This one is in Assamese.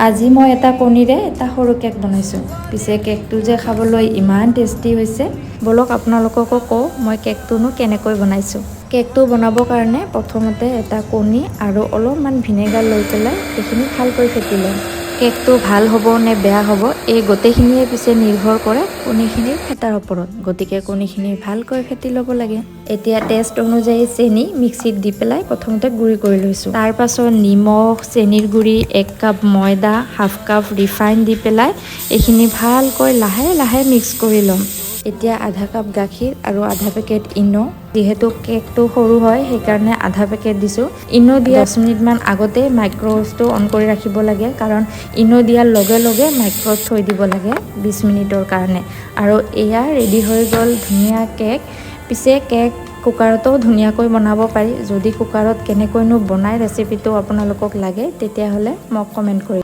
আজি মই এটা কণীৰে এটা সৰু কেক বনাইছোঁ। পিছে কেকটো যে খাবলৈ ইমান টেষ্টি হৈছে, বলক আপোনালোককো কওঁ মই কেকটোনো কেনেকৈ বনাইছোঁ। কেকটো বনাবৰ কাৰণে প্ৰথমতে এটা কণী আৰু অলপমান ভিনেগাৰ লৈ পেলাই এইখিনি ভালকৈ ফেটি ল'ম। কেকটো ভাল হ'ব নে বেয়া হ'ব এই গোটেইখিনিয়ে পিছে নিৰ্ভৰ কৰে কণীখিনিৰ ফেটাৰ ওপৰত, গতিকে কণীখিনি ভালকৈ ফেটি ল'ব লাগে। এতিয়া টেষ্ট অনুযায়ী চেনি মিক্সিত দি পেলাই প্ৰথমতে গুড়ি কৰি লৈছোঁ। তাৰপাছত নিমখ, চেনিৰ গুড়ি, 1 কাপ ময়দা, হাফ কাপ ৰিফাইন দি পেলাই এইখিনি ভালকৈ লাহে লাহে মিক্স কৰি ল'ম। এতিয়া আধা কাপ গাখীৰ আৰু আধা পেকেট ইনো, যিহেতু কেকটো সৰু হয় সেইকাৰণে আধা পেকেট দিছোঁ। ইনো দিয়া 10 মিনিটমান আগতে মাইক্ৰ'ৱেভটো অন কৰি ৰাখিব লাগে, কাৰণ ইনো দিয়াৰ লগে লগে মাইক্ৰ'ত থৈ দিব লাগে 20 মিনিটৰ কাৰণে। আৰু এয়া ৰেডি হৈ গ'ল ধুনীয়া কেক। পিছে কেক কুকাৰতো ধুনীয়াকৈ বনাব পাৰি। যদি কুকাৰত কেনেকৈনো বনাই ৰেচিপিটো আপোনালোকক লাগে তেতিয়াহ'লে মোক কমেণ্ট কৰিব।